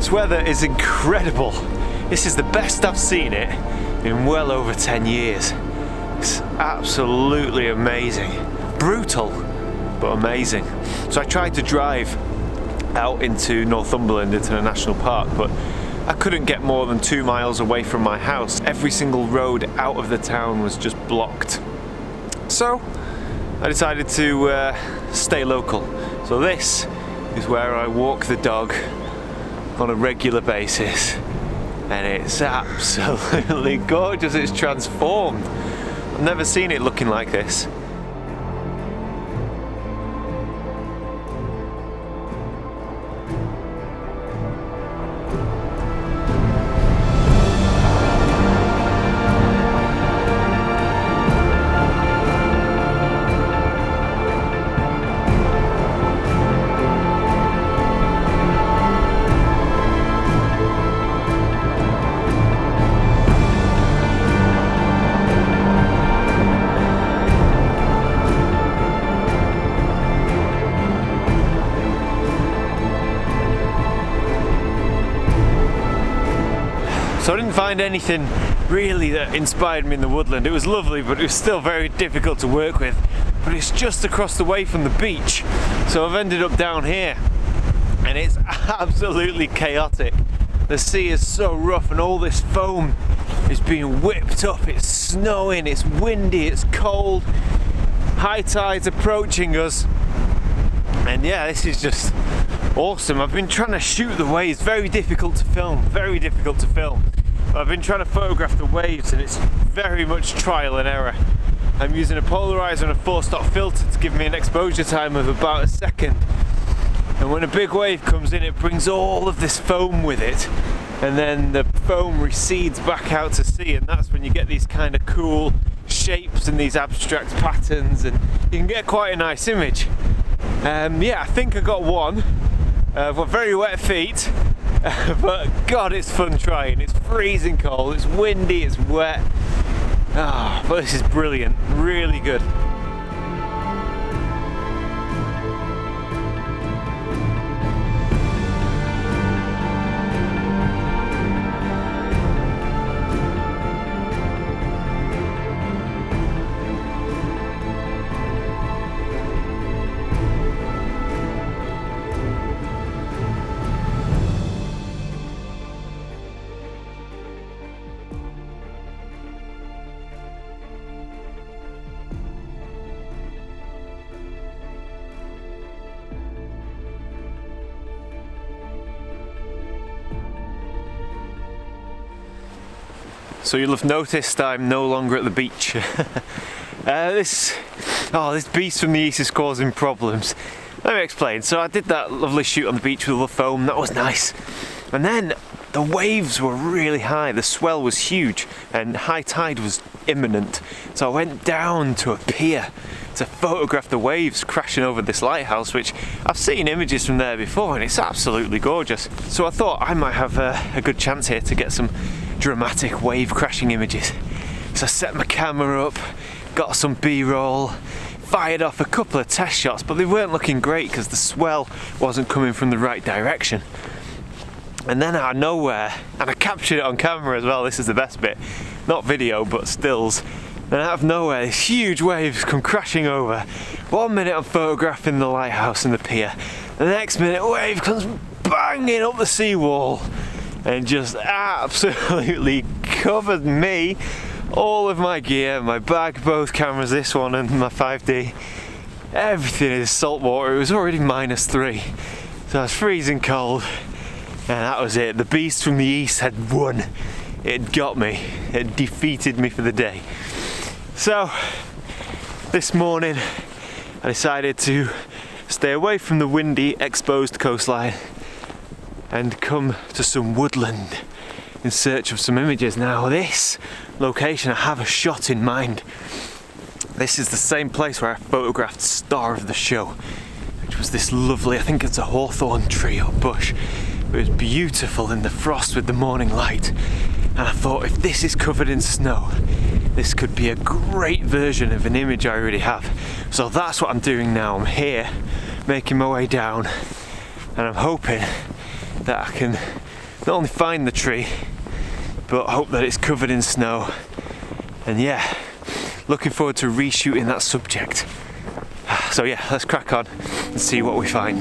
This weather is incredible. This is the best I've seen it in well over 10 years. It's absolutely amazing. Brutal, but amazing. So I tried to drive out into Northumberland, into the national park, but I couldn't get more than 2 miles away from my house. Every single road out of the town was just blocked. So I decided to stay local. So this is where I walk the dog on a regular basis, and it's absolutely gorgeous. It's transformed. I've never seen it looking like this. So I didn't find anything really that inspired me in the woodland. It was lovely, but it was still very difficult to work with. But it's just across the way from the beach, so I've ended up down here, and it's absolutely chaotic. The sea is so rough, and all this foam is being whipped up. It's snowing, it's windy, it's cold. High tide's approaching us, and yeah, this is just awesome. I've been trying to shoot the waves. Very difficult to film, very difficult to film. I've been trying to photograph the waves, and it's very much trial and error. I'm using a polarizer and a 4-stop filter to give me an exposure time of about a second. And when a big wave comes in, it brings all of this foam with it, and then the foam recedes back out to sea, and that's when you get these kind of cool shapes and these abstract patterns, and you can get quite a nice image. Yeah, I think I got one. I've got very wet feet, but God, it's fun trying. It's freezing cold, it's windy, it's wet. But this is brilliant, really good. So you'll have noticed I'm no longer at the beach. This beast from the east is causing problems. Let me explain. So I did that lovely shoot on the beach with all the foam, that was nice. And then the waves were really high, the swell was huge, and high tide was imminent. So I went down to a pier to photograph the waves crashing over this lighthouse, which I've seen images from there before, and it's absolutely gorgeous. So I thought I might have a good chance here to get some dramatic wave crashing images. So I set my camera up, got some B-roll, fired off a couple of test shots, but they weren't looking great because the swell wasn't coming from the right direction. And then out of nowhere, and I captured it on camera as well, this is the best bit, not video but stills, and out of nowhere these huge waves come crashing over. 1 minute I'm photographing the lighthouse and the pier, the next minute a wave comes banging up the seawall and just absolutely covered me, all of my gear, my bag, both cameras, this one and my 5D. Everything is salt water. It was already -3, so I was freezing cold, and that was it. The beast from the east had won. It got me. It defeated me for the day. So this morning I decided to stay away from the windy, exposed coastline and come to some woodland in search of some images. Now this location, I have a shot in mind. This is the same place where I photographed Star of the Show, which was this lovely, I think it's a hawthorn tree or bush. It was beautiful in the frost with the morning light, and I thought if this is covered in snow, this could be a great version of an image I already have. So that's what I'm doing now. I'm here making my way down, and I'm hoping that I can not only find the tree, but hope that it's covered in snow. And yeah, looking forward to reshooting that subject. So yeah, let's crack on and see what we find.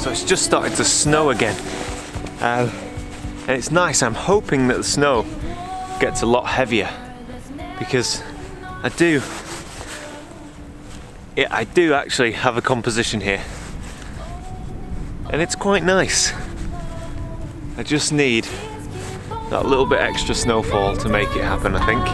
It's just started to snow again, and it's nice. I'm hoping that the snow gets a lot heavier, because I do actually have a composition here, and it's quite nice. I just need that little bit extra snowfall to make it happen, I think.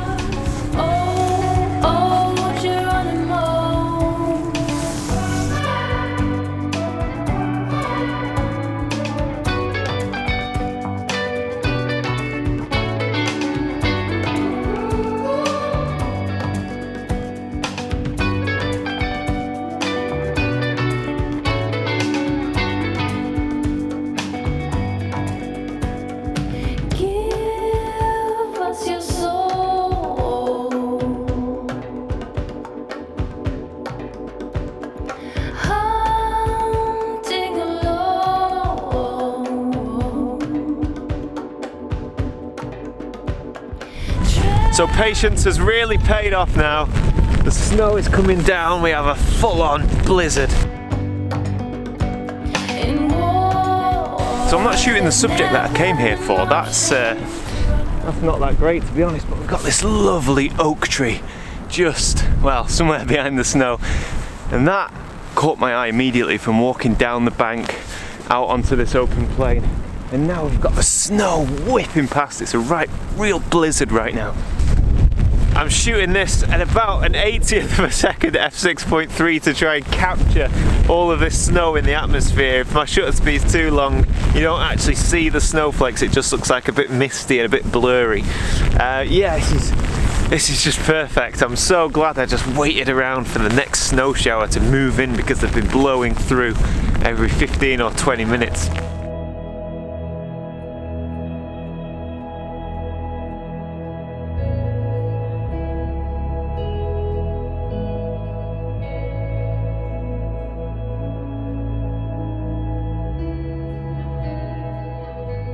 So patience has really paid off now. The snow is coming down, we have a full-on blizzard. So I'm not shooting the subject that I came here for, that's not that great to be honest, but we've got this lovely oak tree just, well, somewhere behind the snow. And that caught my eye immediately from walking down the bank out onto this open plain. And now we've got the snow whipping past. It's a real blizzard right now. I'm shooting this at about an 80th of a second f6.3 to try and capture all of this snow in the atmosphere. If my shutter speed's too long, you don't actually see the snowflakes, it just looks like a bit misty and a bit blurry. Yeah, this is just perfect. I'm so glad I just waited around for the next snow shower to move in, because they've been blowing through every 15 or 20 minutes.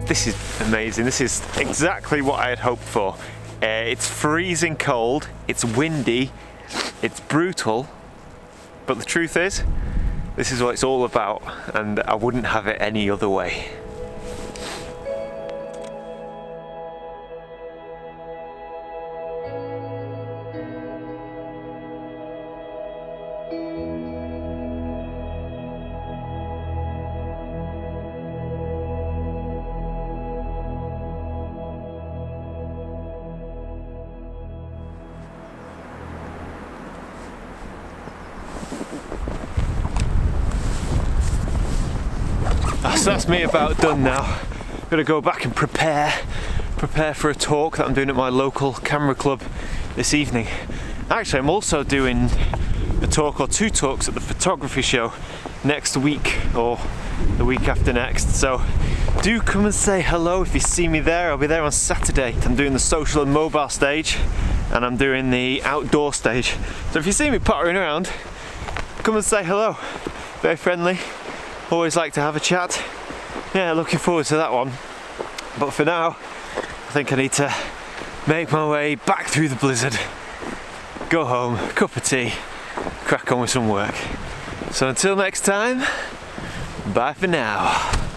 This is amazing. This is exactly what I had hoped for. It's freezing cold, it's windy, it's brutal, but the truth is, this is what it's all about, and I wouldn't have it any other way. So that's me about done now. I'm gonna go back and prepare for a talk that I'm doing at my local camera club this evening. Actually, I'm also doing a talk or two talks at the photography show next week or the week after next. So do come and say hello if you see me there. I'll be there on Saturday. I'm doing the social and mobile stage, and I'm doing the outdoor stage. So if you see me pottering around, come and say hello. Very friendly. Always like to have a chat. Yeah, looking forward to that one. But for now, I think I need to make my way back through the blizzard, go home, cup of tea, crack on with some work. So until next time, bye for now.